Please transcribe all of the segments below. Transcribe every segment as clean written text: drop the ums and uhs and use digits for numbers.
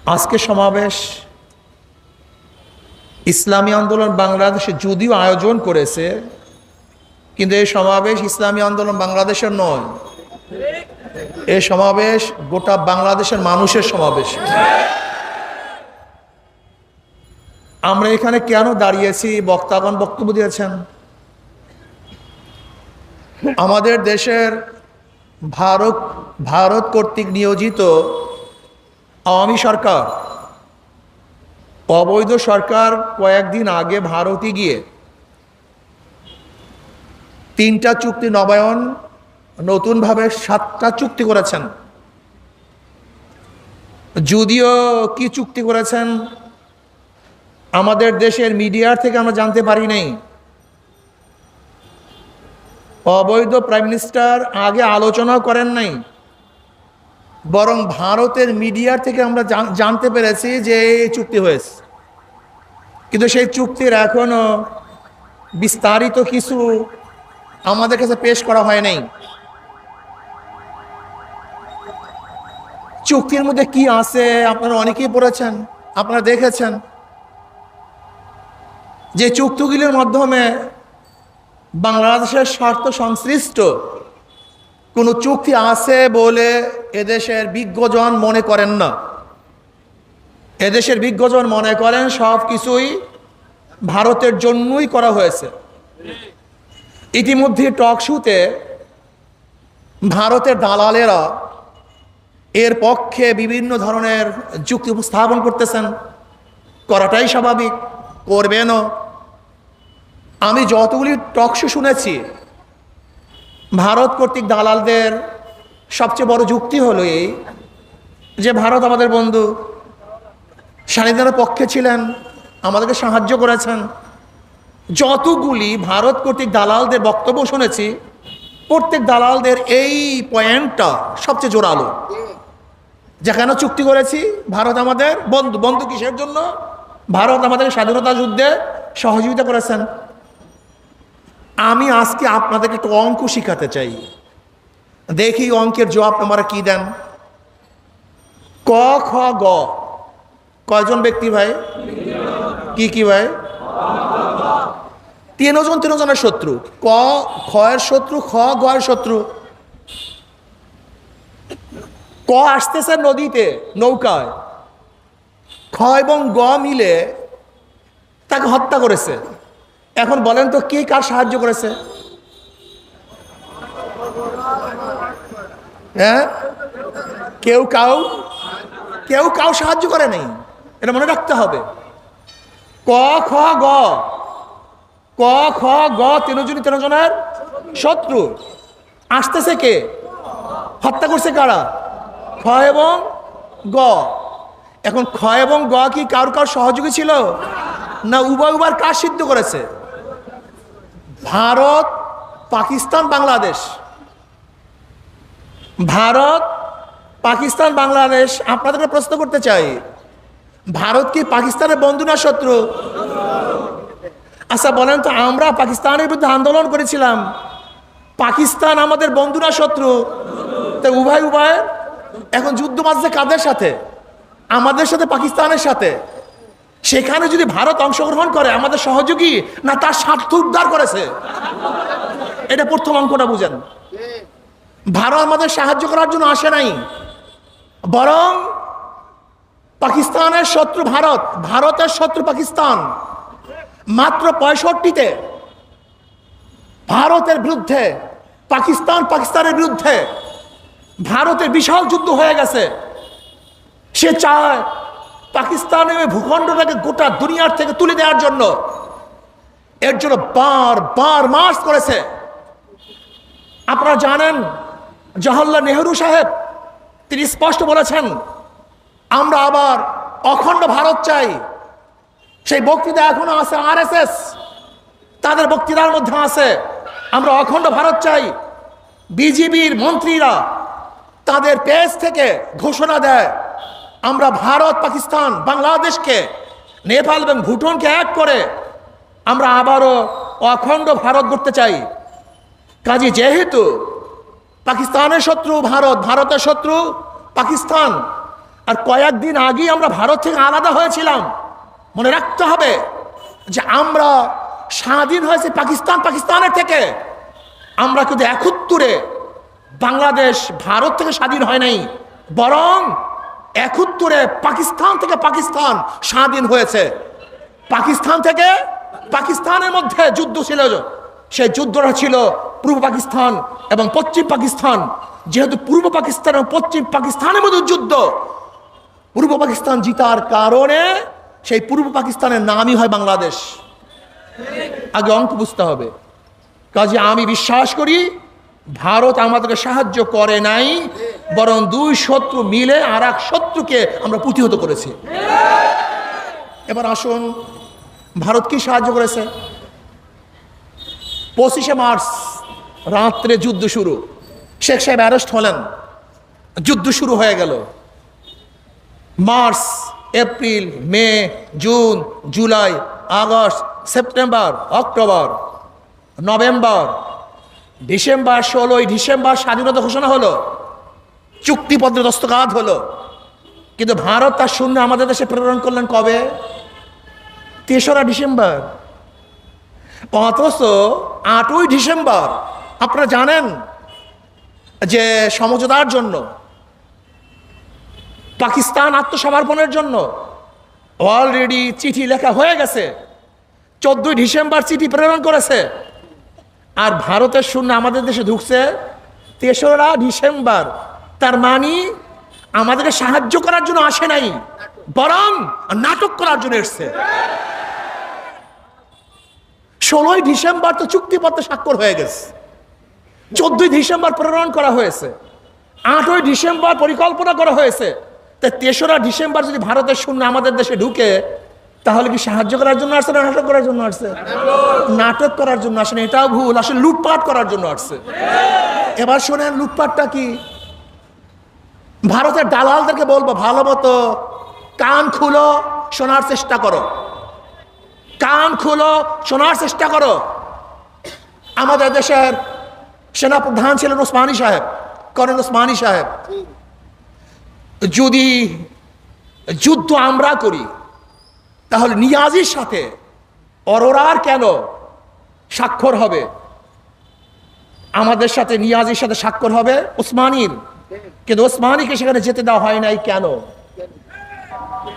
আজকে সমাবেশ ইসলামী আন্দোলন বাংলাদেশে যদিও আয়োজন করেছে, কিন্তু এই সমাবেশ ইসলামী আন্দোলন বাংলাদেশের নয়। এই সমাবেশ গোটা বাংলাদেশের মানুষের সমাবেশ। আমরা এখানে কেন দাঁড়িয়েছি? বক্তাগণ বক্তব্য দিয়েছেন। আমাদের দেশের ভারত কর্তৃক নিয়োজিত আওয়ামী সরকার, অবৈধ সরকার কয়েকদিন আগে ভারতে গিয়ে 3টা চুক্তি নবায়ন, নতুনভাবে 7টা চুক্তি করেছেন। যদিও কি চুক্তি করেছেন আমাদের দেশের মিডিয়ার থেকে আমরা জানতে পারি নাই। অবৈধ প্রাইম মিনিস্টার আগে আলোচনা করেন নাই, বরং ভারতের মিডিয়ার থেকে আমরা জানতে পেরেছি যে এই চুক্তি হয়েছে। কিন্তু সেই চুক্তির এখনো বিস্তারিত কিছু আমাদের কাছে পেশ করা হয় নাই। চুক্তির মধ্যে কি আছে আপনারা অনেকেই পড়েছেন, আপনারা দেখেছেন যে চুক্তিগুলির মাধ্যমে বাংলাদেশের স্বার্থ সংশ্লিষ্ট কোনো চুক্তি আছে বলে এদেশের বিজ্ঞজন মনে করেন না। এদেশের বিজ্ঞজন মনে করেন সব কিছুই ভারতের জন্যই করা হয়েছে। ইতিমধ্যে টক শোতে ভারতের দালালেরা এর পক্ষে বিভিন্ন ধরনের যুক্তি উপস্থাপন করতেছেন, করাটাই স্বাভাবিক, করবেনও। আমি যতগুলি টক শো শুনেছি, ভারত কর্তৃক দালালদের সবচেয়ে বড় যুক্তি হলো এই যে ভারত আমাদের বন্ধু, স্বাধীনতার পক্ষে ছিলেন, আমাদেরকে সাহায্য করেছেন। যতগুলি ভারত কর্তৃক দালালদের বক্তব্য শুনেছি, প্রত্যেক দালালদের এই পয়েন্টটা সবচেয়ে জোরালো, যেখানে চুক্তি করেছি ভারত আমাদের বন্ধু। বন্ধু কিসের জন্য? ভারত আমাদের স্বাধীনতা যুদ্ধে সহযোগিতা করেছেন। আমি আজকে আপনাদেরকে একটু অঙ্ক শিখাতে চাই, দেখি অঙ্কের জবাব আপনারা কি দেন। ক খ গ কয়জন ব্যক্তি ভাই? কি কি ভাই? 3জনের শত্রু। ক খয়ের শত্রু, খ গয়ের শত্রু। ক আসতেছে নদীতে নৌকায়, খ এবং গ মিলে তাকে হত্যা করেছে। এখন বলেন তো কে কার সাহায্য করেছে? হ্যাঁ, কেউ কাউ সাহায্য করে নাই, এটা মনে রাখতে হবে। ক খ গ, ক খ গ 3জনের শত্রু। আসতেছে কে? হত্যা করছে কারা? খ এবং গ। এখন খ এবং গ কি কার সহযোগী ছিল না উভয় কাজ সিদ্ধ করেছে? ভারত, পাকিস্তান, বাংলাদেশ। ভারত, পাকিস্তান, বাংলাদেশ। আপনাদেরকে প্রশ্ন করতে চাই, ভারত কি পাকিস্তানের বন্ধু না শত্রু? আচ্ছা বলেন তো, আমরা পাকিস্তানের বিরুদ্ধে আন্দোলন করেছিলাম, পাকিস্তান আমাদের বন্ধু না শত্রু? তাই উভয়। এখন যুদ্ধ বাজছে কাদের সাথে? আমাদের সাথে, পাকিস্তানের সাথে। সেখানে যদি ভারত অংশগ্রহণ করে, আমাদের সহযোগী না তার স্বার্থ উদ্ধার করেছে? এটা প্রথম অঙ্কটা বুঝেন। ভারত আমাদের সাহায্য করার জন্য আসে নাই, বরং পাকিস্তানের শত্রু ভারত, ভারতের শত্রু পাকিস্তান। মাত্র 65-তে ভারতের বিরুদ্ধে পাকিস্তানের বিরুদ্ধে ভারতের বিশাল যুদ্ধ হয়ে গেছে। সে চায় পাকিস্তানের ভূখণ্ডটাকে গোটা দুনিয়ার থেকে তুলে দেওয়ার জন্য। এর জন্য বার মার্চ করেছে। আপনারা জানেন জওহরলাল নেহরু সাহেব, তিনি স্পষ্ট বলেছেন আমরা আবার অখণ্ড ভারত চাই। সেই বক্তৃতা এখনো আছে, RSS তাদের বক্তৃতার মধ্যে আছে আমরা অখণ্ড ভারত চাই। বিজেপির মন্ত্রীরা তাদের পেজ থেকে ঘোষণা দেয় আমরা ভারত, পাকিস্তান, বাংলাদেশকে, নেপাল এবং ভুটানকে এক করে আমরা আবারও অখণ্ড ভারত গড়তে চাই। কাজে যেহেতু পাকিস্তানের শত্রু ভারত, ভারতের শত্রু পাকিস্তান, আর কয়েকদিন আগেই আমরা ভারত থেকে আলাদা হয়েছিলাম। মনে রাখতে হবে যে আমরা স্বাধীন হয়েছে পাকিস্তানের থেকে। আমরা কিন্তু 71-এ বাংলাদেশ ভারত থেকে স্বাধীন হয় নাই, বরং 71-এ পাকিস্তান স্বাধীন হয়েছে। পাকিস্তান থেকে পাকিস্তানের মধ্যে যুদ্ধ ছিল, সেই যুদ্ধটা ছিল পূর্ব পাকিস্তান এবং পশ্চিম পাকিস্তান। যেহেতু পূর্ব পাকিস্তান এবং পশ্চিম পাকিস্তানের মধ্যে যুদ্ধ, পূর্ব পাকিস্তান জিতার কারণে সেই পূর্ব পাকিস্তানের নামই হয় বাংলাদেশ। আগে অঙ্ক বুঝতে হবে। কাজে আমি বিশ্বাস করি ভারত আমাদেরকে সাহায্য করে নাই, বরং দুই শত্রু মিলে আর এক শত্রুকে আমরা প্রতিহত করেছি। এবার আসুন, ভারত কি সাহায্য করেছে? 25শে মার্চ রাত্রে যুদ্ধ শুরু, শেখ সাহেব অ্যারেস্ট হলেন, যুদ্ধ শুরু হয়ে গেল। March, April, May, June, July, August, September, October, November, December, 16ই ডিসেম্বর স্বাধীনতা ঘোষণা হলো, চুক্তিপত্রে দস্তখত হলো। কিন্তু ভারত তার সৈন্য আমাদের দেশে প্রেরণ করলেন কবে? 3রা ডিসেম্বর। অথচ 8ই ডিসেম্বর আপনারা জানেন যে সমঝোতার জন্য, পাকিস্তান আত্মসমর্পণের জন্য অলরেডি চিঠি লেখা হয়ে গেছে। 14ই ডিসেম্বর চিঠি প্রেরণ করেছে, আর ভারতের সৈন্য আমাদের দেশে ঢুকছে 3রা ডিসেম্বর। তার মানে আমাদেরকে সাহায্য করার জন্য আসে নাই, বরং নাটক করার জন্য এসছে। 16ই ডিসেম্বর তো চুক্তিপত্রে স্বাক্ষর হয়ে গেছে, 14ই ডিসেম্বর প্রেরণ করা হয়েছে, 8ই ডিসেম্বর পরিকল্পনা করা হয়েছে। তাই 3রা ডিসেম্বর যদি ভারতের সৈন্য আমাদের দেশে ঢুকে, তাহলে কি সাহায্য করার জন্য আসছে না নাটক করার জন্য আসছে? নাটক করার জন্য আসে না, এটাও ভুল, আসলে লুটপাট করার জন্য আসছে। এবার শোনেন লুটপাটটা কি। ভারতের দালালদেরকে বলবো, ভালো মতো কান খুলো, শোনার চেষ্টা করো, কান খুলো, শোনার চেষ্টা করো। আমাদের দেশের সেনাপ্রধান ছিলেন ওসমানী সাহেব, কর্নেল ওসমানী সাহেব। যদি যুদ্ধ আমরা করি, তাহলে নিয়াজির সাথে অরোরার কেন স্বাক্ষর হবে? আমাদের সাথে নিয়াজির সাথে স্বাক্ষর হবে ওসমানীর, কিন্তু ওসমানীকে সেখানে যেতে দেওয়া হয় নাই কেন?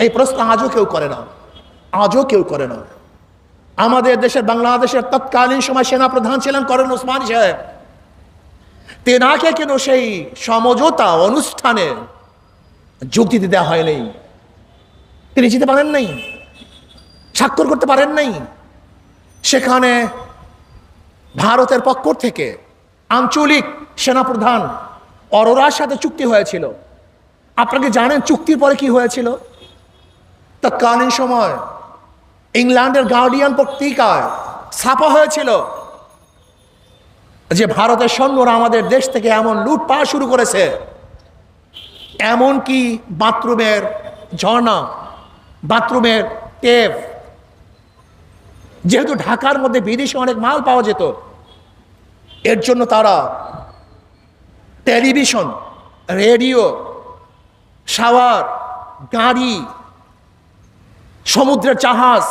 এই প্রশ্ন আজও কেউ করে না, আজও কেউ করে না। আমাদের দেশের বাংলাদেশের তৎকালীন সময় সেনাপ্রধান ছিলেন কর্নেল ওসমানী সাহেব। তেনাকে কেন সেই সমঝোতা অনুষ্ঠানে যোগ দিতে দেওয়া হয় নাই? তিনি যেতে পারেন নাই, স্বাক্ষর করতে পারেন নাই। সেখানে ভারতের পক্ষ থেকে আঞ্চলিক সেনাপ্রধান অরোরার সাথে চুক্তি হয়েছিল। আপনাকে জানেন চুক্তির পরে কি হয়েছিল? তৎকালীন সময় ইংল্যান্ডের গার্ডিয়ান পত্রিকায় ছাপা হয়েছিল যে ভারতের সৈন্যরা আমাদের দেশ থেকে এমন লুটপাট শুরু করেছে, এমনকি বাথরুমের ঝর্ণা, বাথরুমের টেপ, যেহেতু ঢাকার মধ্যে বিদেশে অনেক মাল পাওয়া যেত, এর জন্য তারা টেলিভিশন, রেডিও, শাওয়ার, গাড়ি, সমুদ্রের জাহাজ,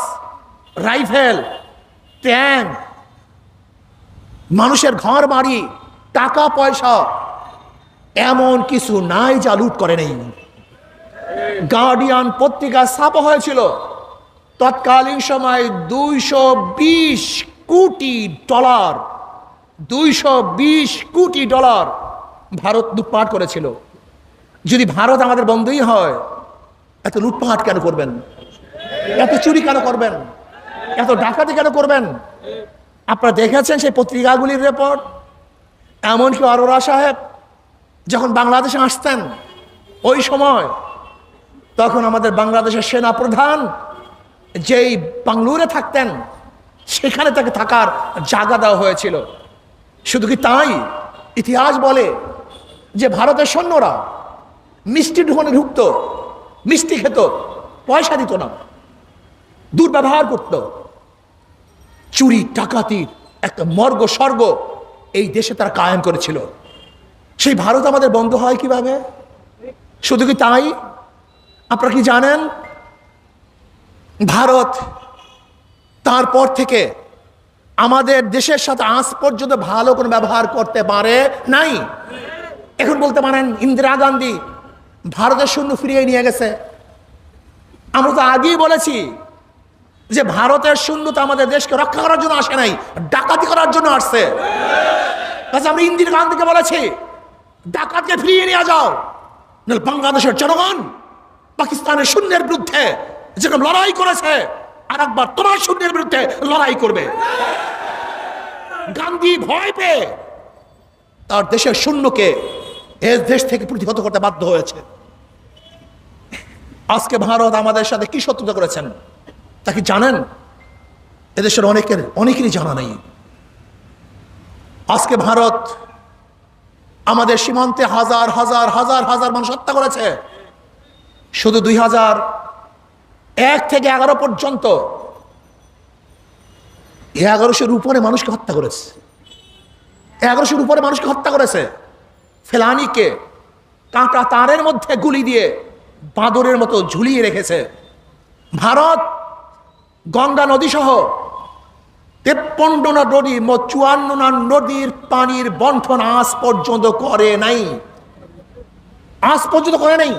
রাইফেল, ট্যাঙ্ক, মানুষের ঘর বাড়ি, টাকা পয়সা, এমন কিছু নাই যা লুট করে নেই। গার্ডিয়ান পত্রিকা ছাপা হয়েছিল তৎকালীন সময় 220 কোটি ডলার, 220 কোটি ডলার ভারত লুটপাট করেছিল। যদি ভারত আমাদের বন্ধুই হয়, এত লুটপাট কেন করবেন? এত চুরি কেন করবেন? এত ডাকাতি কেন করবেন? আপনারা দেখেছেন সেই পত্রিকাগুলির রিপোর্ট। এমনকি অরোরা সাহেব যখন বাংলাদেশে আসতেন ওই সময়, তখন আমাদের বাংলাদেশের সেনা প্রধান যেই বাংলুরে থাকতেন, সেখানে তাকে থাকার জায়গা দেওয়া হয়েছিল। শুধু কি তাই, ইতিহাস বলে যে ভারতের সৈন্যরা মিষ্টি দোকানে ঢুকত, মিষ্টি খেত, পয়সা দিত না, দুর্ব্যবহার করত। চুরি ডাকাতির একটা মর্গ স্বর্গ এই দেশে তারা কায়েম করেছিল। সেই ভারত আমাদের বন্ধ হয় কিভাবে? শুধু কি তাই, আপনারা কি জানেন ভারত তারপর থেকে আমাদের দেশের সাথে আজ পর্যন্ত ভালো কোনো ব্যবহার করতে পারে নাই। এখন বলতে পারেন ইন্দিরা গান্ধী ভারতের সৈন্য ফিরিয়ে নিয়ে গেছে। আমরা তো আগেই বলেছি যে ভারতের সৈন্য তো আমাদের দেশকে রক্ষা করার জন্য আসে নাই, ডাকাতি করার জন্য আসছে। আমরা ইন্দিরা গান্ধীকে বলেছি ডাকাতকে ফিরিয়ে নিয়ে যাও, বাংলাদেশের জনগণ পাকিস্তানের সৈন্যের বিরুদ্ধে যেরকম লড়াই করেছে আর একবার তোমার সৈন্যের বিরুদ্ধে লড়াই করবে। গান্ধী ভয় পেয়ে তার দেশের সৈন্যকে এ দেশ থেকে প্রতিহত করতে বাধ্য হয়েছে। আজকে ভারত আমাদের সাথে কি শত্রুতা করেছেন তা কি জানেন? এদেশের অনেকেরই জানা নেই। আজকে ভারত আমাদের সীমান্তে হাজার হাজার হাজার হাজার মানুষ হত্যা করেছে। শুধু 2001 থেকে 11 পর্যন্ত 1100-এর উপরে মানুষকে হত্যা করেছে। 1100-এর উপরে মানুষকে হত্যা করেছে। ফেলানিকে কাঁটা তারের মধ্যে গুলি দিয়ে বাঁদরের মতো ঝুলিয়ে রেখেছে। ভারত গঙ্গা নদী সহ 53 নদী 54 নদীর পানির বন্টন আজ পর্যন্ত করে নাই, আজ পর্যন্ত করে নাই।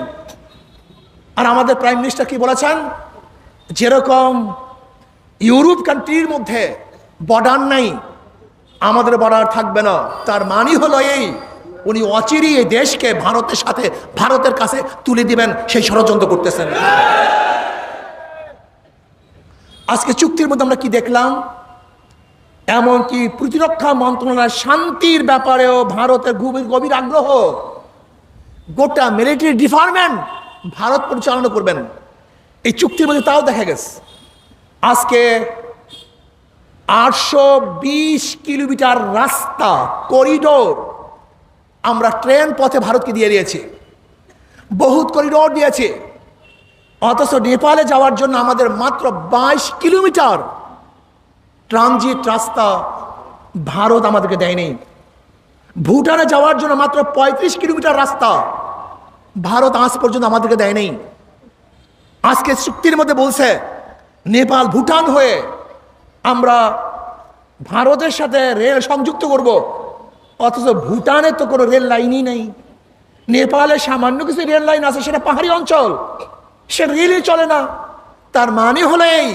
আর আমাদের প্রাইম মিনিস্টার কি বলেছেন, যেরকম ইউরোপ কান্ট্রির মধ্যে বর্ডার নাই, আমাদের বর্ডার থাকবে না। তার মানে হলো এই, উনি অচিরেই এই দেশকে ভারতের কাছে তুলে দিবেন সেই ষড়যন্ত্র করতেছেন। আজকে চুক্তির মধ্যে আমরা কি দেখলাম, এমনকি প্রতিরক্ষা মন্ত্রণালয়ের শান্তির ব্যাপারেও ভারতের গভীর আগ্রহ। গোটা মিলিটারি ডিপার্টমেন্ট ভারত পরিচালনা করবেন এই চুক্তির মধ্যে, তাও দেখা গেছে। আজকে 820 কিলোমিটার রাস্তা করিডোর আমরা ট্রেন পথে ভারতকে দিয়ে দিয়েছি, বহুত করিডোর দিয়েছে। অথচ নেপালে যাওয়ার জন্য আমাদের মাত্র 22 কিলোমিটার ট্রানজিট রাস্তা ভারত আমাদেরকে দেয়নি। ভুটানে যাওয়ার জন্য মাত্র 35 কিলোমিটার রাস্তা ভারত আজ পর্যন্ত আমাদেরকে দেয় নাই। আজকে চুক্তির মধ্যে বলছে নেপাল ভুটান হয়ে আমরা ভারতের সাথে রেল সংযুক্ত করব, অথচ ভুটানে তো কোনো রেল লাইনই নেই। নেপালে সামান্য কিছু রেল লাইন আছে, সেটা পাহাড়ি অঞ্চল, সে রেলই চলে না। তার মানে হলো এই,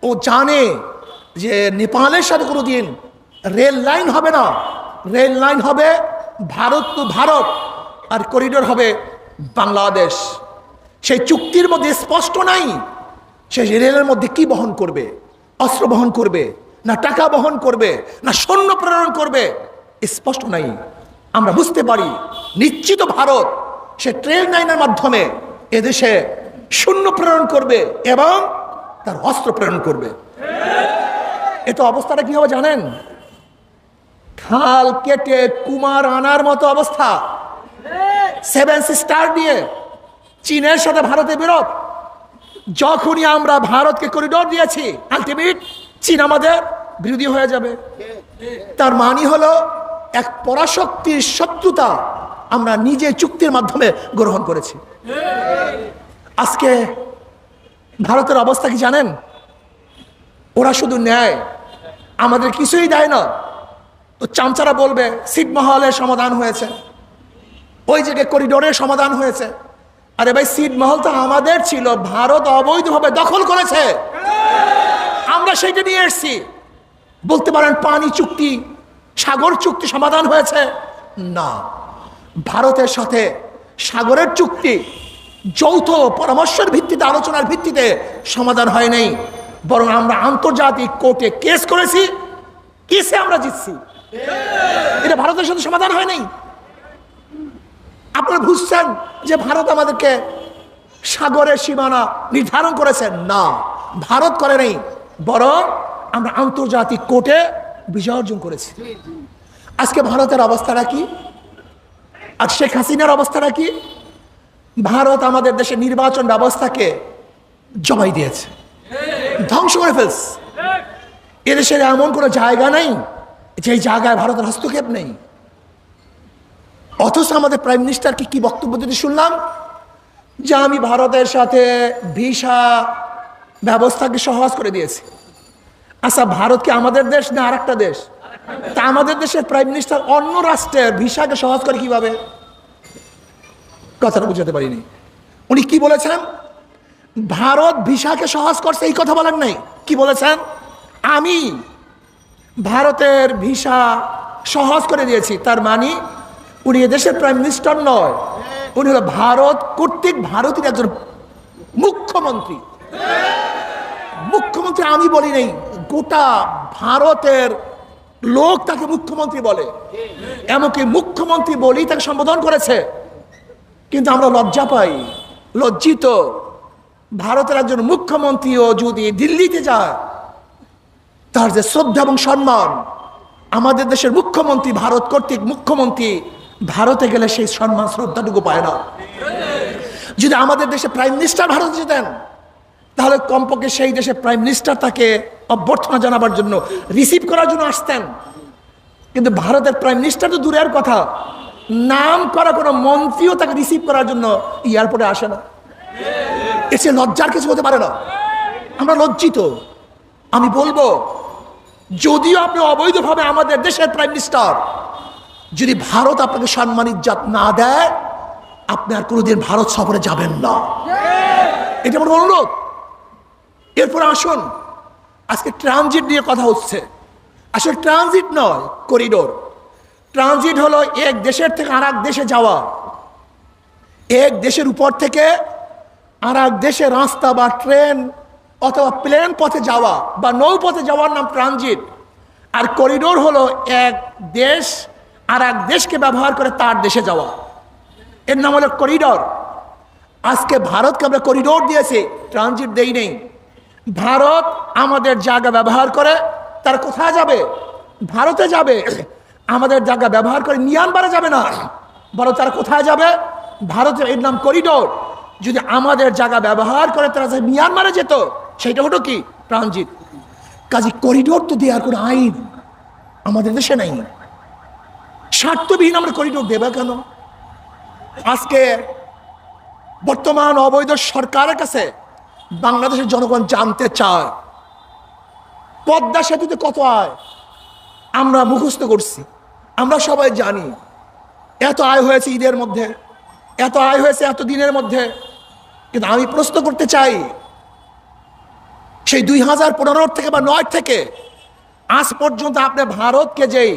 ও জানে যে নেপালের সাথে কোনো দিন রেল লাইন হবে না। রেল লাইন হবে ভারত টু ভারত, আর করিডোর হবে বাংলাদেশ। সেই চুক্তির মধ্যে স্পষ্ট নাই সে রেলের মধ্যে কি বহন করবে, অস্ত্র বহন করবে না টাকা বহন করবে না সৈন্য প্রেরণ করবে, স্পষ্ট নাই। আমরা বুঝতে পারি নিশ্চিত ভারত সে ট্রেন লাইনের মাধ্যমে এদেশে সৈন্য প্রেরণ করবে এবং তার অস্ত্র প্রেরণ করবে। এটা অবস্থাটা কি হবে জানেন? খাল কেটে কুমার আনার মতো অবস্থা। 7 সিস্টার দিয়ে চীনের সাথে ভারতের বিরোধ। যখনই আমরা ভারতকে করিডোর দিয়েছি, আলটিমেট চীন আমাদের বিরোধী হয়ে যাবে। তার মানে হলো এক পরাশক্তির শত্রুতা আমরা নিজে চুক্তির মাধ্যমে গ্রহণ করেছি। আজকে ভারতের অবস্থা কি জানেন? ওরা শুধু নেয়, আমাদের কিছুই দেয় না। তো চামচারা বলবে ছিটমহলের সমাধান হয়েছে, ওই জায়গায় করিডোরের সমাধান হয়েছে। আরে ভাই, ছিটমহল তো আমাদের ছিল, ভারত অবৈধভাবে দখল করেছে, আমরা সেইটা নিয়ে এসেছি। বলতে পারেন পানি চুক্তি, সাগর চুক্তি সমাধান হয়েছে? না, ভারতের সাথে সাগরের চুক্তি যৌথ পরামর্শের ভিত্তিতে, আলোচনার ভিত্তিতে সমাধান হয় নাই, বরং আমরা আন্তর্জাতিক কোর্টে কেস করেছি, কেসে আমরা জিতছি। এটা ভারতের সাথে সমাধান হয় নাই। আপনারা বুঝছেন যে ভারত আমাদেরকে সাগরের সীমানা নির্ধারণ করেছে? না, ভারত করে নাই, বরং আমরা আন্তর্জাতিক কোর্টে বিজয় অর্জন করেছি। আজকে ভারতের অবস্থাটা কি আর শেখ হাসিনার অবস্থাটা কি? ভারত আমাদের দেশের নির্বাচন ব্যবস্থাকে জমাই দিয়েছে, ধ্বংস করে ফেলছে। এদেশের এমন কোনো জায়গা নেই যে জায়গায় ভারতের হস্তক্ষেপ নেই। অথচ আমাদের প্রাইম মিনিস্টারকে কি বক্তব্য দিতে শুনলাম, যে আমি ভারতের সাথে ভিসা ব্যবস্থাকে সহজ করে দিয়েছি। আচ্ছা, ভারত কি আমাদের দেশ না আর একটা দেশ? তা আমাদের দেশের প্রাইম মিনিস্টার অন্য রাষ্ট্রের ভিসাকে সহজ করে কিভাবে? কথাটা বুঝাতে পারিনি। উনি কি বলেছেন? ভারত ভিসাকে সহজ করছে এই কথা বলেন নাই। কি বলেছেন? আমি ভারতের ভিসা সহজ করে দিয়েছি। তার মানে উনি এদেশের প্রাইম মিনিস্টার নয়, উনি হলো ভারত কর্তৃক ভারতের একজন মুখ্যমন্ত্রী। মুখ্যমন্ত্রী আমি বলি নাই, গোটা ভারতের লোক তাকে মুখ্যমন্ত্রী বলে, এমনকি মুখ্যমন্ত্রী বলেই তাকে সম্বোধন করেছে। কিন্তু আমরা লজ্জা পাই, লজ্জিত। ভারতের একজন মুখ্যমন্ত্রীও যদি দিল্লিতে যায়, তার যে শ্রদ্ধা এবং সম্মান, আমাদের দেশের মুখ্যমন্ত্রী ভারত কর্তৃক মুখ্যমন্ত্রী ভারতে গেলে সেই সম্মান শ্রদ্ধাটুকু পায় না। যদি আমাদের দেশে প্রাইম মিনিস্টার ভারত যেতেন, তাহলে কমপক্ষে সেই দেশের প্রাইম মিনিস্টার তাকে অভ্যর্থনা জানাবার জন্য, রিসিভ করার জন্য আসতেন। কিন্তু ভারতের প্রাইম মিনিস্টার তো দূরের কথা, নাম করা কোনো মন্ত্রীও তাকে রিসিভ করার জন্য এয়ারপোর্টে আসে না। এসে লজ্জার কিছু হতে পারে না। আমরা লজ্জিত। আমি বলবো, যদিও আপনি অবৈধভাবে আমাদের দেশের প্রাইম মিনিস্টার, যদি ভারত আপনাকে সম্মান ইজ্জত না দেয়, আপনি আর কোনোদিন ভারত সফরে যাবেন না। এটা আমার অনুরোধ। এরপর আসুন, আজকে ট্রানজিট নিয়ে কথা হচ্ছে। আসলে ট্রানজিট নয়, করিডোর। ট্রানজিট হলো এক দেশের থেকে আর এক দেশে যাওয়া, এক দেশের উপর থেকে আর এক দেশে রাস্তা বা ট্রেন অথবা প্লেন পথে যাওয়া বা নৌপথে যাওয়ার নাম ট্রানজিট। আর করিডোর হলো এক দেশ আর এক দেশকে ব্যবহার করে তার দেশে যাওয়া, এর নাম হলো করিডোর। আজকে ভারতকে আমরা করিডোর দিয়েছি, ট্রানজিট দেই নেই। ভারত আমাদের জায়গা ব্যবহার করে তার কোথায় যাবে? ভারতে যাবে। আমাদের জায়গা ব্যবহার করে মিয়ানমারে যাবে না, বরং তারা কোথায় যাবে? ভারতের, এর নাম করিডোর। যদি আমাদের জায়গা ব্যবহার করে তারা মিয়ানমারে যেত, সেইটা হতো কি? ট্রানজিট। কাজে করিডোর তো দেওয়ার কোনো আইন আমাদের দেশে নেই। স্বার্থবিহীন আমরা করিডোর দেবে কেন? আজকে বর্তমান অবৈধ সরকারের কাছে বাংলাদেশের জনগণ জানতে চায়, পদ্মা সেতুতে কত আয় আমরা মুখস্থ করছি, আমরা সবাই জানি। এত আয় হয়েছে ঈদের মধ্যে, এত আয় হয়েছে এত দিনের মধ্যে। কিন্তু আমি প্রশ্ন করতে চাই, সেই 2015 থেকে বা 9 থেকে আজ পর্যন্ত আপনি ভারতকে যেই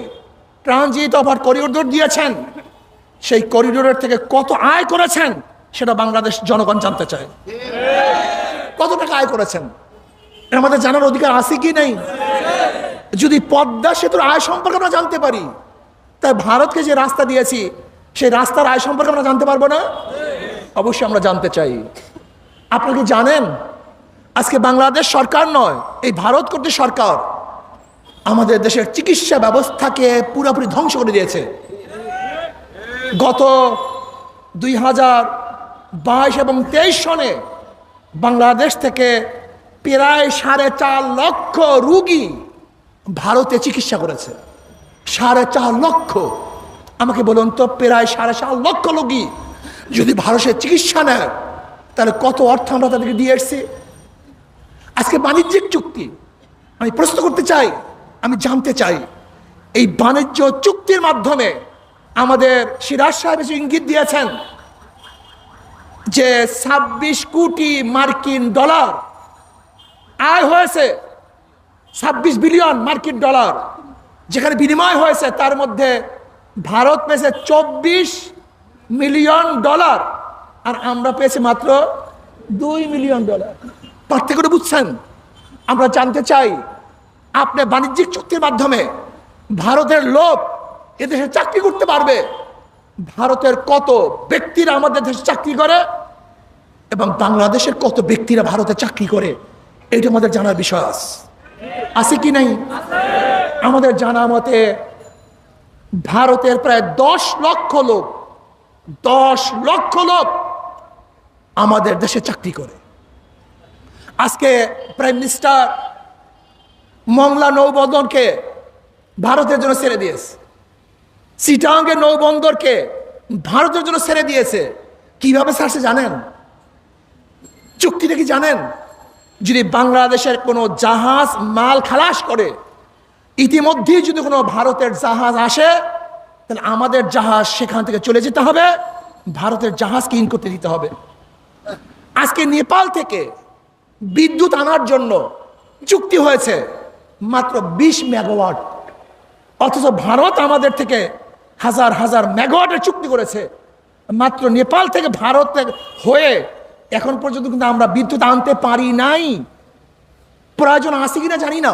ট্রানজিট অফার করিডোর দিয়েছেন, সেই করিডোরের থেকে কত আয় করেছেন সেটা বাংলাদেশ জনগণ জানতে চায়। কত টাকা আয় করেছেন এটা আমাদের জানার অধিকার আছে কি নেই? যদি পদ্মা সেতুর আয় সম্পর্কে আমরা জানতে পারি, তাই ভারতকে যে রাস্তা দিয়েছি সেই রাস্তার আয় সম্পর্কে আমরা জানতে পারবো না? অবশ্যই আমরা জানতে চাই। আপনারা কি জানেন, আজকে বাংলাদেশ সরকার নয়, এই ভারত কর্তৃক সরকার আমাদের দেশের চিকিৎসা ব্যবস্থাকে পুরোপুরি ধ্বংস করে দিয়েছে। গত 2022 এবং 23 সনে বাংলাদেশ থেকে প্রায় 4.5 লক্ষ রোগী ভারতে চিকিৎসা করেছে। 4.5 লক্ষ। আমাকে বলুন তো, প্রায় 4.5 লক্ষ রোগী যদি ভারতে চিকিৎসা নেয়, তাহলে কত অর্থ আমরা তাদেরকে দিয়ে এসছি। আজকে বাণিজ্যিক চুক্তি, আমি প্রশ্ন করতে চাই, আমি জানতে চাই, এই বাণিজ্য চুক্তির মাধ্যমে আমাদের সিরাজ সাহেব ইঙ্গিত দিয়েছেন যে 26 কোটি মার্কিন ডলার আয় হয়েছে, 26 বিলিয়ন মার্কিন ডলার যেখানে বিনিময় হয়েছে, তার মধ্যে ভারত পেয়েছে 24 মিলিয়ন ডলার আর আমরা পেয়েছি মাত্র 2 মিলিয়ন ডলার। পার্থক্যটা বুঝছেন? আমরা জানতে চাই, আপনি বাণিজ্যিক চুক্তির মাধ্যমে ভারতের লোক এদেশে চাকরি করতে পারবে, ভারতের কত ব্যক্তিরা আমাদের দেশে চাকরি করে এবং বাংলাদেশের কত ব্যক্তিরা ভারতে চাকরি করে, এটা আমাদের জানার বিষয় আছে কি নাই? আমাদের জানা মতে ভারতের প্রায় 10 লক্ষ লোক, 10 লক্ষ লোক আমাদের দেশে চাকরি করে। আজকে প্রাইম মিনিস্টার মংলা নৌবন্দরকে ভারতের জন্য ছেড়ে দিয়েছে, চিটাগাংয়ের নৌবন্দরকে ভারতের জন্য ছেড়ে দিয়েছে। কিভাবে ছাড়ছে জানেন? চুক্তিটা কি জানেন? যদি বাংলাদেশের কোনো জাহাজ মাল খালাস করে, ইতিমধ্যেই যদি কোনো ভারতের জাহাজ আসে, তাহলে আমাদের জাহাজ সেখান থেকে চলে যেতে হবে, ভারতের জাহাজকে ইন করতে দিতে হবে। আজকে নেপাল থেকে বিদ্যুৎ আনার জন্য চুক্তি হয়েছে মাত্র 20 মেগাওয়াট, অথচ ভারত আমাদের থেকে হাজার হাজার মেগাওয়াটের চুক্তি করেছে। মাত্র নেপাল থেকে ভারত হয়ে এখন পর্যন্ত কিন্তু আমরা বিদ্যুৎ আনতে পারি নাই। প্রয়োজন আছে কিনা জানি না,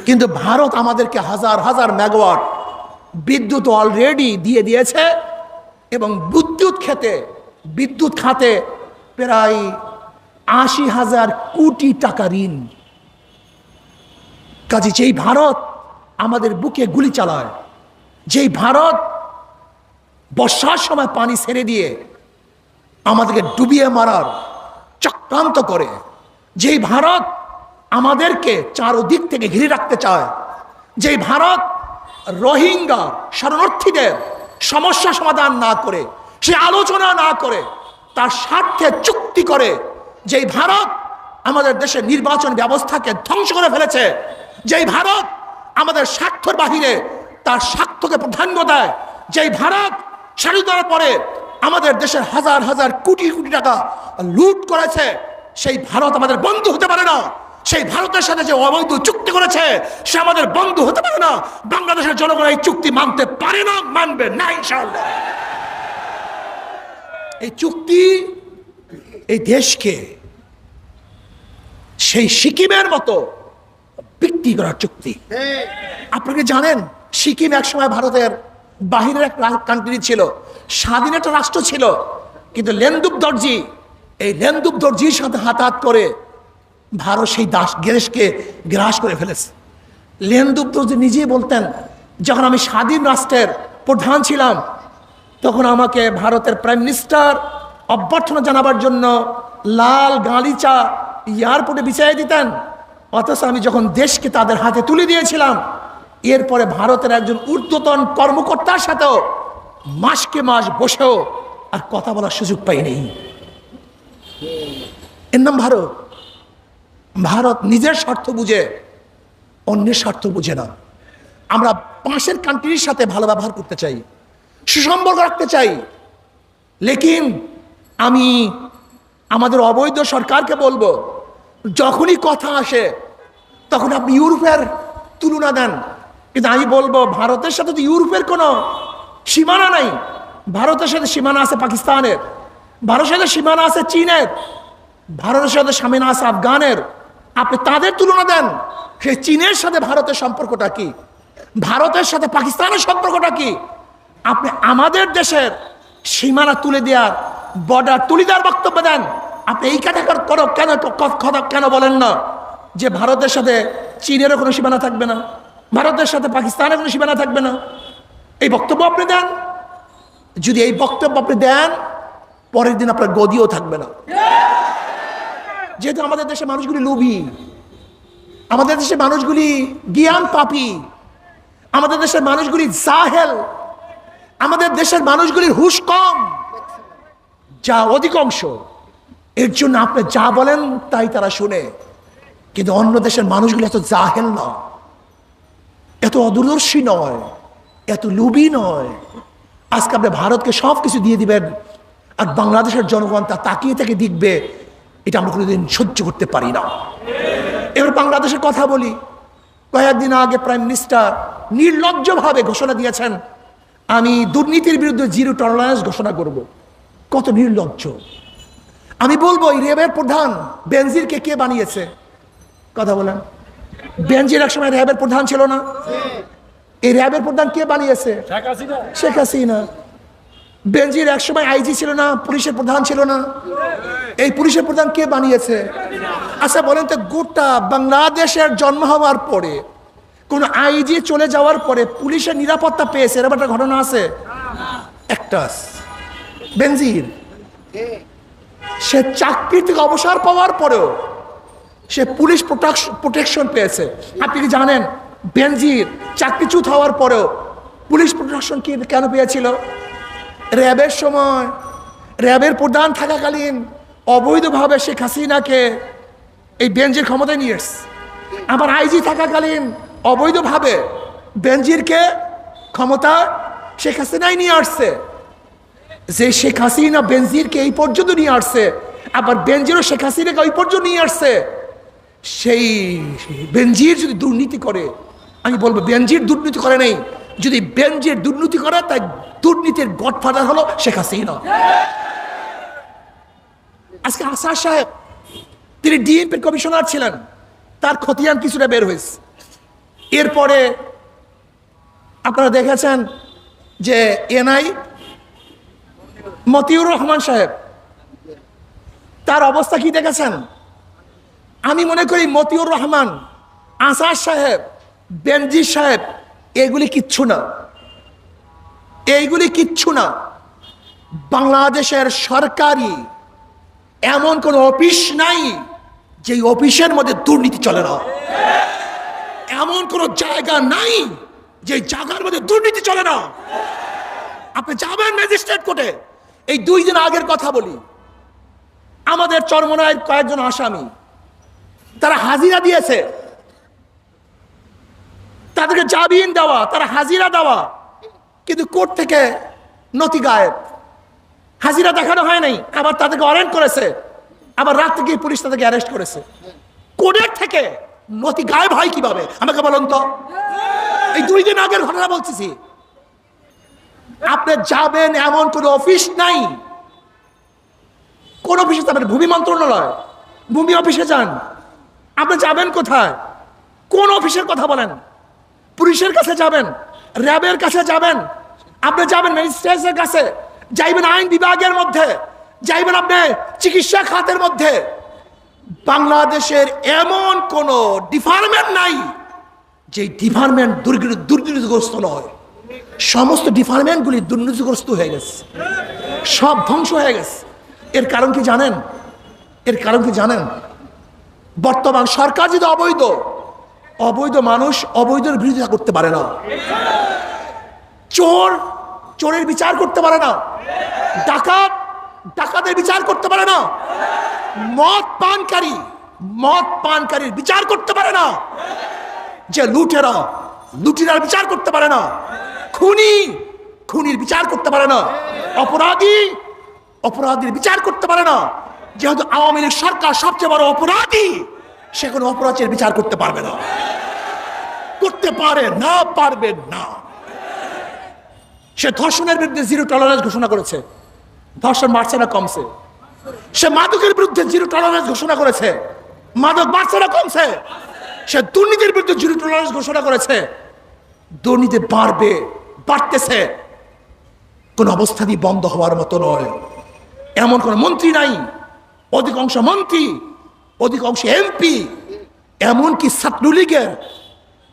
কিন্তু ভারত আমাদেরকে হাজার হাজার মেগাওয়াট বিদ্যুৎ অলরেডি দিয়ে দিয়েছে এবং বিদ্যুৎ খাতে প্রায় 80,000 কোটি টাকা ঋণ। কাজে যেই ভারত আমাদের বুকে গুলি চালায়, যেই ভারত বর্ষার সময় পানি ছেড়ে দিয়ে আমাদেরকে ডুবিয়ে মারার চক্রান্ত করে, যেই ভারত আমাদেরকে চারদিক থেকে ঘিরে রাখতে চায়, যেই ভারত রোহিঙ্গা শরণার্থীদের সমস্যা সমাধান না করে, সে আলোচনা না করে তার স্বার্থে চুক্তি করে, যেই ভারত আমাদের দেশের নির্বাচন ব্যবস্থাকে ধ্বংস করে ফেলেছে, যেই ভারত আমাদের স্বার্থের বাহিরে তার স্বার্থকে প্রাধান্য দেয়, যেই ভারত স্বাধীনতার পরে আমাদের দেশের হাজার হাজার কোটি কোটি টাকা লুট করেছে, সেই ভারত আমাদের বন্ধু হতে পারে না। সেই ভারতের সাথে যে অবৈধ চুক্তি করেছে সে আমাদের বন্ধু হতে পারে না। বাংলাদেশের জনগণ এই চুক্তি মানতে পারে না, মানবে না ইনশাআল্লাহ। এই চুক্তি এই দেশকে সেই সিকিমের মতো বিক্রি করার চুক্তি। আপনাকে জানেন, সিকিম একসময় ভারতের বাহিরের এক কান্ট্রি ছিল, স্বাধীন একটা রাষ্ট্র ছিল, কিন্তু লেনদুপ দর্জির সাথে হাতাহাত করে ভারত সেই দেশকে গ্রাস করে ফেলেছে। লেনদুপ দর্জি নিজেই বলতেন, যখন আমি স্বাধীন রাষ্ট্রের প্রধান ছিলাম তখন আমাকে ভারতের প্রাইম মিনিস্টার অভ্যর্থনা জানাবার জন্য লাল গালিচা এয়ারপোর্টে বিছিয়ে দিতেন, অথচ আমি যখন দেশকে তাদের হাতে তুলে দিয়েছিলাম, এরপরে ভারতের একজন ঊর্ধ্বতন কর্মকর্তার সাথেও মাসকে মাস বসেও আর কথা বলার সুযোগ পাইনি। এর নাম ভারত। ভারত নিজের স্বার্থ বুঝে, অন্যের স্বার্থ বুঝে না। আমরা পাশের কান্ট্রির সাথে ভালো ব্যবহার করতে চাই, সুসম্পর্ক রাখতে চাই, লেকিন আমি আমাদের অবৈধ সরকারকে বলবো, যখনই কথা আসে তখন আপনি ইউরোপের তুলনা দেন, কিন্তু আমি বলবো ভারতের সাথে তো ইউরোপের কোনো সীমানা নাই। ভারতের সাথে সীমানা আছে পাকিস্তানের, ভারতের সাথে সীমানা আছে চীনের, ভারতের সাথে সীমানা আছে আফগানের। আপনি তাদের তুলনা দেন, সেই চীনের সাথে ভারতের সম্পর্কটা কি, ভারতের সাথে পাকিস্তানের সম্পর্কটা কি? আপনি আমাদের দেশের সীমানা তুলে দেওয়ার, বর্ডার তুলে দেওয়ার বক্তব্য দেন। আপনি এই কথা কেন বলেন না যে ভারতের সাথে চীনেরও কোনো সীমানা থাকবে না, ভারতের সাথে পাকিস্তানের কোনো সীমানা থাকবে না? এই বক্তব্য আপনি দেন। যদি এই বক্তব্য আপনি দেন, পরের দিন আপনার গদিও থাকবে না। যেহেতু আমাদের দেশের মানুষগুলি লোভী, আমাদের দেশের মানুষগুলি জ্ঞান পাপী, আমাদের দেশের মানুষগুলি জাহেল, আমাদের দেশের মানুষগুলির হুঁশ কম যা অধিকাংশ, এর জন্য আপনি যা বলেন তাই তারা শুনে। কিন্তু অন্য দেশের মানুষগুলি এত জাহেল নয়, এত অদূরদর্শী নয়, এত লোভী নয়। আজকে আপনি ভারতকে সব কিছু দিয়ে দিবেন আর বাংলাদেশের জনগণ তা তাকিয়ে থেকে দেখবে, এটা আমরা কোনোদিন সহ্য করতে পারি না। এবার বাংলাদেশের কথা বলি। কয়েকদিন আগে প্রাইম মিনিস্টার নির্লজ্জভাবে ঘোষণা দিয়েছেন, আমি দুর্নীতির বিরুদ্ধে 0 টলারেন্স ঘোষণা করব। কত নির্লজ্জ! আমি বলবো, এই র্যাবের প্রধান বেনজিরকে কে বানিয়েছে? কথা বলেন। বেনজির এক সময় র্যাবের প্রধান ছিল না? এই র্যাবের প্রধান কে বানিয়েছে? শেখ হাসিনা। বেনজির এক সময় আইজি ছিল না, পুলিশের প্রধান ছিল না? এই পুলিশের প্রধান কে বানিয়েছে? আচ্ছা বলেন তো, গোটা বাংলাদেশের জন্ম হওয়ার পরে কোন আইজি চলে যাওয়ার পরে পুলিশের নিরাপত্তা পেয়েছে এরকম একটা ঘটনা আছে? একটা। বেনজির সে চাকরি থেকে অবসর পাওয়ার পরেও সে পুলিশ প্রোটেকশন পেয়েছে। আপনি কি জানেন বেনজির চাকরিচ্যুত হওয়ার পরেও পুলিশ প্রোটেকশন কেন পেয়েছিল? র্যাবের সময় র্যাবের প্রধান থাকাকালীন অবৈধভাবে শেখ হাসিনাকে এই বেনজির ক্ষমতায় নিয়ে এসছে। আবার আইজি থাকাকালীন অবৈধভাবে বেনজিরকে ক্ষমতা শেখ হাসিনাই নিয়ে আসছে। যে শেখ হাসিনা বেনজিরকে এই পর্যন্ত নিয়ে আসছে, আবার বেনজিরও শেখ হাসিনাকে ওই পর্যন্ত নিয়ে আসছে। সেই বেনজির যদি দুর্নীতি করে, আমি বলবো বেনজির দুর্নীতি করে নেই। যদি বেনজির দুর্নীতি করে, তাই দুর্নীতির গডফাদার হলো শেখ হাসিনা। আজকে আসাদ সাহেব, তিনি ডিএমপির কমিশনার ছিলেন, তার খতিয়ান কিছুটা বের হয়েছে। এরপরে আপনারা দেখেছেন যে এনআই মতিউর রহমান সাহেব, তার অবস্থা কি দেখেছেন? আমি মনে করি মতিউর রহমান, আসাদ সাহেব, বেনজির সাহেব, এগুলি কিচ্ছু না, এইগুলি কিচ্ছু না। বাংলাদেশের সরকারি এমন কোন অফিস নাই যে অফিসের মধ্যে দুর্নীতি চলে না। এমন কোন জায়গা নাই যে জায়গার মধ্যে দুর্নীতি চলে না। আপনি যাবেন ম্যাজিস্ট্রেট কোর্টে। এই 2 দিন আগের কথা বলি, আমাদের চরমনায়ের কয়েকজন আসামি, তারা হাজিরা দিয়েছে, তাদেরকে জামিন দেওয়া, তারা হাজিরা দেওয়া, কিন্তু কোর্ট থেকে নথি গায়েব, হাজিরা দেখানো হয় নাই। আবার তাদেরকে অ্যারেস্ট করেছে, আবার রাত থেকে পুলিশ তাদেরকে অ্যারেস্ট করেছে। কোর্টের থেকে নথি গায়েব হয় কিভাবে আমাকে বলুন তো? এই 2 দিন আগের ঘটনা বলতেছি। আপনি যাবেন, এমন কোন অফিস নাই, কোন অফিসে যাবেন? ভূমি মন্ত্রণালয়, ভূমি অফিসে যান। আপনি যাবেন কোথায়? কোন অফিসের কথা বলেন? পুলিশের কাছে যাবেন, র্যাবের কাছে যাবেন, আপনি যাবেন ম্যাজিস্ট্রেটের কাছে, যাইবেন আইন বিভাগের মধ্যে, যাইবেন আপনি চিকিৎসা খাতের মধ্যে। বাংলাদেশের এমন কোন ডিপার্টমেন্ট নাই যে ডিপার্টমেন্ট দুর্নীতিগ্রস্ত নয়। সমস্ত ডিপার্টমেন্টগুলি দুর্নীতিগ্রস্ত হয়ে গেছে, সব ধ্বংস হয়ে গেছে। এর কারণ কি জানেন? এর কারণ কি জানেন? বর্তমান সরকার যদি অবৈধ, অবৈধ মানুষ অবৈধের বিরোধিতা করতে পারে না। চোর চোরের বিচার করতে পারে না, ডাকাত ডাকাতের বিচার করতে পারে না, মদ পানকারীর বিচার করতে পারে না, যে লুটেরার বিচার করতে পারে না, খুনির বিচার করতে পারে না, অপরাধীর বিচার করতে পারে না। যেহেতু আওয়ামী লীগ সরকার সবচেয়ে বড় অপরাধী, সে কোনো অপরাধের বিচার করতে পারবে না, করতে পারে না, পারবে না। সে ধর্ষণের বিরুদ্ধে 0 টলারেন্স ঘোষণা করেছে, ধর্ষণ বাড়ছে না কমছে। সে মাদকের বিরুদ্ধে 0 টলারেন্স ঘোষণা করেছে, মাদক বাড়ছে না কমছে। সে দুর্নীতির বিরুদ্ধে 0 টলারেন্স ঘোষণা করেছে, দুর্নীতি বাড়তেছে। কোন অবস্থাতেই বন্ধ হওয়ার মতো নয়। এমন কোন মন্ত্রী নাই, অধিকাংশ মন্ত্রী, অধিকাংশ এমপি, এমনকি ছাত্রলীগের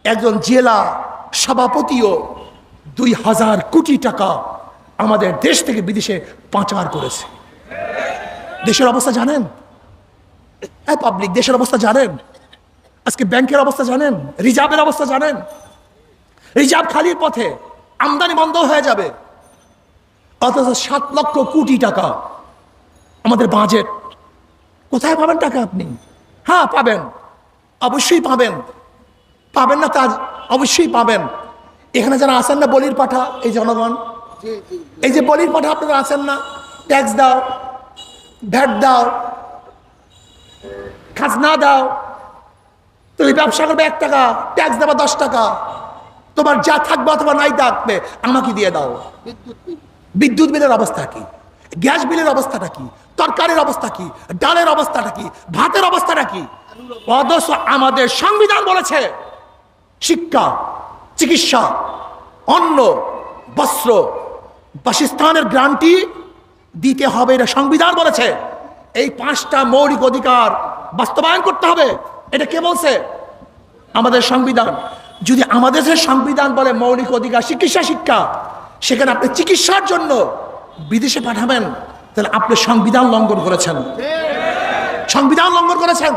একজন জেলা সভাপতিও 2000 কোটি টাকা আমাদের দেশ থেকে বিদেশে পাচার করেছে। দেশের অবস্থা জানেন? পাবলিক দেশের অবস্থা জানেন? আজকে ব্যাংকের অবস্থা জানেন? রিজার্ভের অবস্থা জানেন? রিজার্ভ খালির পথে, আমদানি বন্ধ হয়ে যাবে। অথচ 7 লক্ষ কোটি টাকা আমাদের বাজেট। কোথায় পাবেন টাকা আপনি? হ্যাঁ পাবেন, অবশ্যই পাবেন। পাবেন না তা অবশ্যই পাবেন। এখানে যারা আছেন না বলির পাঠা, এই জনগণ, এই যে বলির পাঠা আপনারা আছেন না, ট্যাক্স দাও, ভ্যাট দাও, খাজনা দাও। তুমি ব্যবসা করবে 1 টাকা, ট্যাক্স দেবা 10 টাকা। তোমার যা থাকবে অথবা নাই থাকবে আমাকে দিয়ে দাও। বিদ্যুৎ বিলের অবস্থা কি? গ্যাস বিলের অবস্থাটা কি? তরকারির অবস্থা কি? ডালের অবস্থাটা কি? ভাতের অবস্থাটা কি? অথচ আমাদের সংবিধান বলেছে শিক্ষা, চিকিৎসা, অন্ন, বস্ত্র, বাসস্থানের গ্যারান্টি দিতে হবে। এটা সংবিধান বলেছে। এই 5টা মৌলিক অধিকার বাস্তবায়ন করতে হবে। এটা কে বলছে? আমাদের সংবিধান। যদি আমাদের সংবিধান বলে মৌলিক অধিকার শিক্ষা, সেখানে আপনি চিকিৎসার জন্য বিদেশে পাঠাবেন, তাহলে আপনি সংবিধান লঙ্ঘন করেছেন, সংবিধান লঙ্ঘন করেছেন।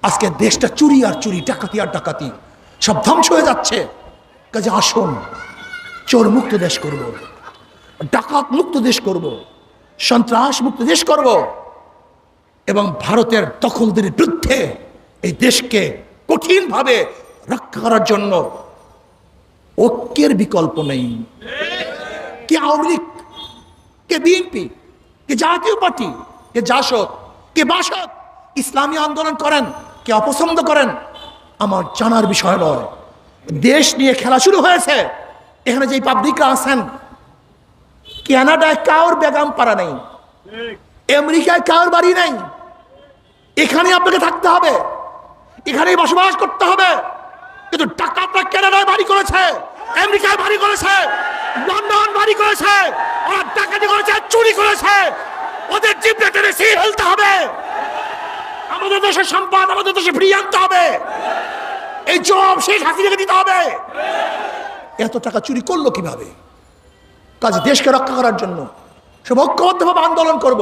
আজকে দেশটা চুরি আর চুরি, ডাকাতি আর ডাকাতি, সব ধ্বংস হয়ে যাচ্ছে। কাজে আসুন, চোর মুক্ত দেশ করব, ডাকাত মুক্ত দেশ করব, সন্ত্রাস মুক্ত দেশ করব। এবং ভারতের দখলদের বিরুদ্ধে এই দেশকে কঠিনভাবে রক্ষা করার জন্য ঐক্যের বিকল্প নেই। কে আওয়ামী লীগ, কে বিএনপি, কে জাতীয় পার্টি, কে জাসদ, কে বাসদ ইসলামী আন্দোলন করেন, কে অপছন্দ করেন আমার জানার বিষয় নয়। দেশ নিয়ে খেলা শুরু হয়েছে। এখানে যে পাবলিকরা আছেন, কানাডায় কারোর বেগম পাড়া নেই, আমেরিকায় কারোর বাড়ি নেই। এখানে আপনাকে থাকতে হবে, এখানেই বসবাস করতে হবে। কিন্তু ডাকাতরা কানাডায় বাড়ি করেছে, আমেরিকায় বাড়ি করেছে, লন্ডন বাড়ি করেছে, ওরা ডাকাতি করেছে, চুরি করেছে। ওদের জিভে টেনে সিল ফেলতে হবে। আমাদের দেশের সম্পদ আমাদের দেশে ফিরিয়ে আনতে হবে। এই জবাব শেখ হাসিনাকে দিতে হবে। এত টাকা চুরি করলো কিভাবে? কাজে দেশকে রক্ষা করার জন্য সব ঐক্যবদ্ধভাবে আন্দোলন করব।